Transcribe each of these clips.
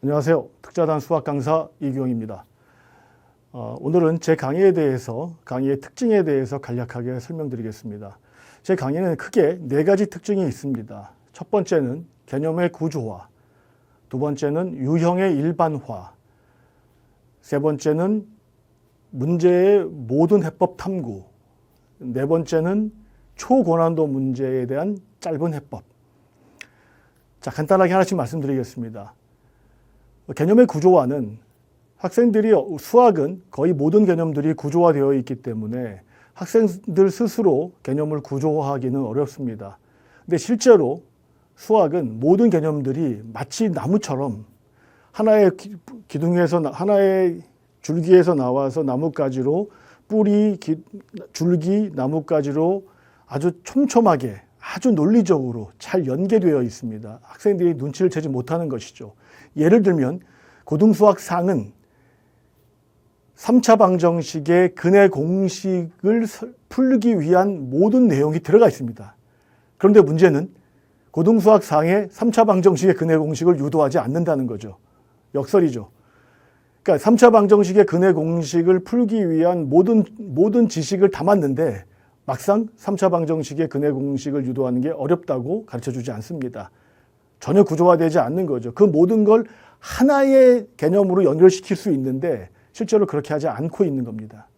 안녕하세요. 특자단 수학 강사 이규영입니다. 오늘은 제 강의에 대해서, 강의의 특징에 대해서 간략하게 설명드리겠습니다. 제 강의는 크게 4가지 특징이 있습니다. 첫 번째는 개념의 구조화, 두 번째는 유형의 일반화, 세 번째는 문제의 모든 해법 탐구, 네 번째는 초고난도 문제에 대한 짧은 해법. 자, 간단하게 하나씩 말씀드리겠습니다. 개념의 구조화는 학생들이 수학은 거의 모든 개념들이 구조화되어 있기 때문에 학생들 스스로 개념을 구조화하기는 어렵습니다. 근데 실제로 수학은 모든 개념들이 마치 나무처럼 하나의 기둥에서 하나의 줄기에서 나와서 나뭇가지로 뿌리, 줄기, 나뭇가지로 아주 촘촘하게 아주 논리적으로 잘 연계되어 있습니다. 학생들이 눈치를 채지 못하는 것이죠. 예를 들면 고등수학 상은 3차 방정식의 근해 공식을 풀기 위한 모든 내용이 들어가 있습니다. 그런데 문제는 고등수학 상에 3차 방정식의 근해 공식을 유도하지 않는다는 거죠. 역설이죠. 그러니까 3차 방정식의 근해 공식을 풀기 위한 모든 지식을 담았는데 막상 3차 방정식의 근해 공식을 유도하는 게 어렵다고 가르쳐주지 않습니다. 전혀 구조화되지 않는 거죠. 그 모든 걸 하나의 개념으로 연결시킬 수 있는데 실제로 그렇게 하지 않고 있는 겁니다.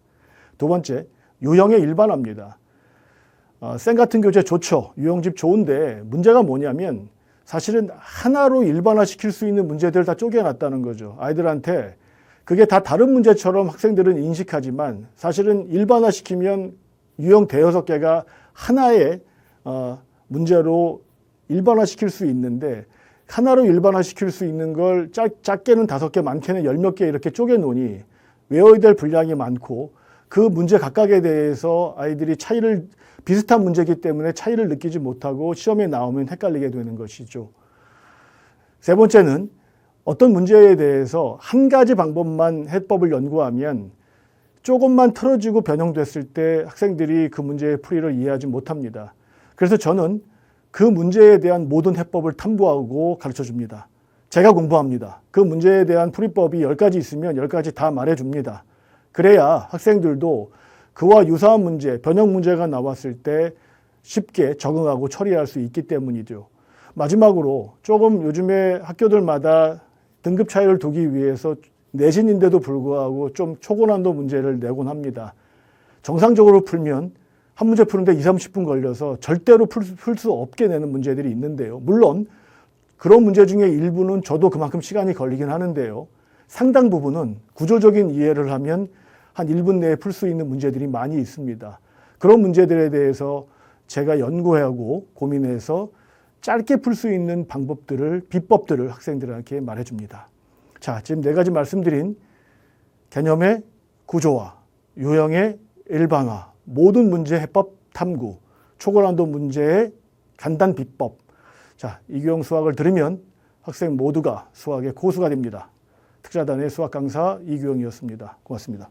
두 번째, 유형의 일반화입니다. 쌤 같은 교재 좋죠. 유형집 좋은데 문제가 뭐냐면 사실은 하나로 일반화시킬 수 있는 문제들을 다 쪼개놨다는 거죠. 아이들한테 그게 다 다른 문제처럼 학생들은 인식하지만 사실은 일반화시키면 유형 대여섯 개가 하나의 문제로 일반화시킬 수 있는데 하나로 일반화시킬 수 있는 걸 작게는 5개, 많게는 10몇 개 이렇게 쪼개놓으니 외워야 될 분량이 많고 그 문제 각각에 대해서 아이들이 비슷한 문제이기 때문에 차이를 느끼지 못하고 시험에 나오면 헷갈리게 되는 것이죠. 세 번째는 어떤 문제에 대해서 한 가지 방법만 해법을 연구하면 조금만 틀어지고 변형됐을 때 학생들이 그 문제의 풀이를 이해하지 못합니다. 그래서 저는 그 문제에 대한 모든 해법을 탐구하고 가르쳐 줍니다. 제가 공부합니다. 그 문제에 대한 풀이법이 10가지 있으면 10가지 다 말해줍니다. 그래야 학생들도 그와 유사한 문제, 변형 문제가 나왔을 때 쉽게 적응하고 처리할 수 있기 때문이죠. 마지막으로 조금 요즘에 학교들마다 등급 차이를 두기 위해서 내신인데도 불구하고 좀 초고난도 문제를 내곤 합니다. 정상적으로 풀면 한 문제 푸는데 20-30분 걸려서 절대로 풀 수 없게 내는 문제들이 있는데요. 물론 그런 문제 중에 일부는 저도 그만큼 시간이 걸리긴 하는데요. 상당 부분은 구조적인 이해를 하면 한 1분 내에 풀 수 있는 문제들이 많이 있습니다. 그런 문제들에 대해서 제가 연구하고 고민해서 짧게 풀 수 있는 비법들을 학생들에게 말해줍니다. 자, 지금 4가지 말씀드린 개념의 구조화, 유형의 일반화, 모든 문제 해법 탐구, 초고난도 문제의 간단 비법. 자, 이규영 수학을 들으면 학생 모두가 수학의 고수가 됩니다. 특자단의 수학 강사 이규영이었습니다. 고맙습니다.